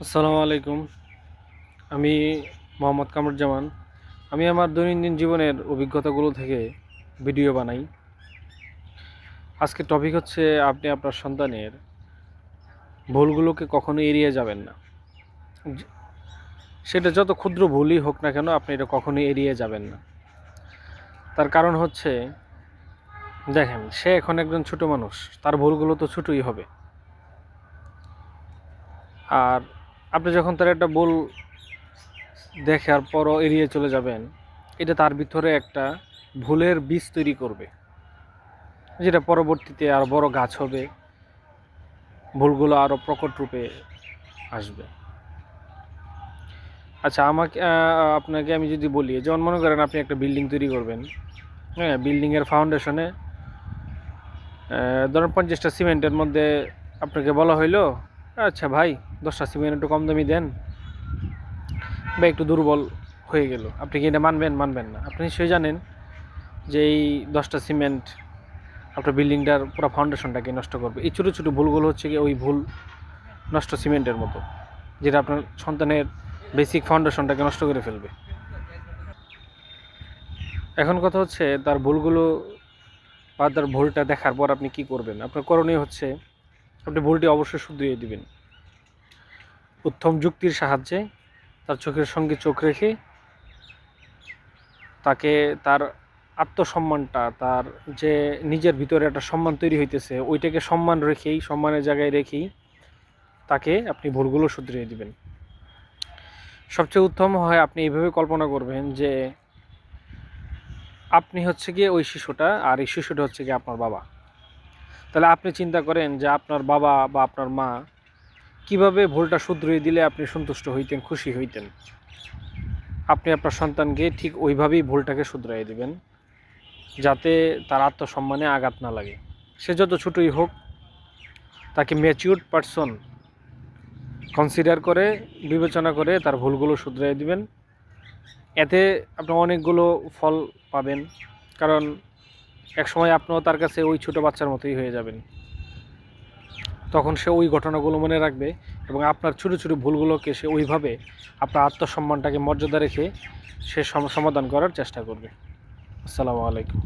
আসসালামু আলাইকুম। আমি মোহাম্মদ কামরুজ্জামান। আমি আমার দৈনন্দিন জীবনের অভিজ্ঞতাগুলো থেকে ভিডিও বানাই। আজকের টপিক হচ্ছে আপনি আপনার সন্তানের ভুলগুলোকে কখনো এড়িয়ে যাবেন না। যে- সেটা যত ক্ষুদ্র ভুলই হোক না কেন, আপনি এটা কখনোই এড়িয়ে যাবেন না। তার কারণ হচ্ছে, দেখেন, সে এখন একজন ছোট মানুষ, তার ভুলগুলো তো ছোটই হবে। আর আপনি যখন তার একটা ভুল দেখার পরও এড়িয়ে চলে যাবেন, এটা তার ভিতরে একটা ভুলের বীজ তৈরি করবে, যেটা পরবর্তীতে আরও বড় গাছ হবে, ভুলগুলো আরও প্রকট রূপে আসবে। আচ্ছা, আপনাকে আমি যদি বলি, যেমন মনে করেন আপনি একটা বিল্ডিং তৈরি করবেন। হ্যাঁ, বিল্ডিংয়ের ফাউন্ডেশনে ধরেন 50টা সিমেন্টের মধ্যে আপনাকে বলা হইলো, আচ্ছা ভাই, 10টা সিমেন্ট একটু কম দামি দেন, বা একটু দুর্বল হয়ে গেল। আপনি কি এটা মানবেন? মানবেন না। আপনি নিশ্চয়ই জানেন যে এই 10টা সিমেন্ট আপনার বিল্ডিংটার পুরো ফাউন্ডেশনটাকে নষ্ট করবে। এই ছোটো ছোটো ভুলগুলো হচ্ছে কি ওই ভুল নষ্ট সিমেন্টের মতো, যেটা আপনার সন্তানের বেসিক ফাউন্ডেশনটাকে নষ্ট করে ফেলবে। এখন কথা হচ্ছে, তার ভুলগুলো বা তার ভুলটা দেখার পর আপনি কি করবেন। আপনার করণীয় হচ্ছে, আপনি ভুলটি অবশ্যই শুধরিয়ে দিবেন উত্তম যুক্তির সাহায্যে। তার চোখের সঙ্গে চোখ রেখে তাকে তার আত্মসম্মানটা, তার যে নিজের ভিতরে একটা সম্মান তৈরি হইতেছে, ওইটাকে সম্মান রেখেই, সম্মানের জায়গায় রেখেই তাকে আপনি ভুলগুলো শুধরিয়ে দিবেন। সবচেয়ে উত্তম হয় আপনি এইভাবে কল্পনা করবেন যে আপনি হচ্ছে গিয়ে ওই শিশুটা, আর এই শিশুটা হচ্ছে গিয়ে আপনার বাবা। তাহলে আপনি চিন্তা করেন যে আপনার বাবা বা আপনার মা কিভাবে ভুলটা শুধরিয়ে দিলে আপনি সন্তুষ্ট হইতেন, খুশি হইতেন। আপনি আপনার সন্তানকে ঠিক ওইভাবেই ভুলটাকে শুধরাই দিবেন, যাতে তার আত্মসম্মানে আঘাত না লাগে। সে যত ছোটই হোক, তাকে ম্যাচিউরড পারসন কনসিডার করে, বিবেচনা করে তার ভুলগুলো শুধরাই দিবেন। এতে আপনি অনেকগুলো ফল পাবেন, কারণ একসময় আপনিও তার কাছে ওই ছোটো বাচ্চার মতোই হয়ে যাবেন। তখন সে ওই ঘটনাগুলো মনে রাখবে এবং আপনার ছোটো ছোটো ভুলগুলোকে সে ওইভাবে আপনার আত্মসম্মানটাকে মর্যাদা রেখে সে সমাধান করার চেষ্টা করবে। আসসালামু আলাইকুম।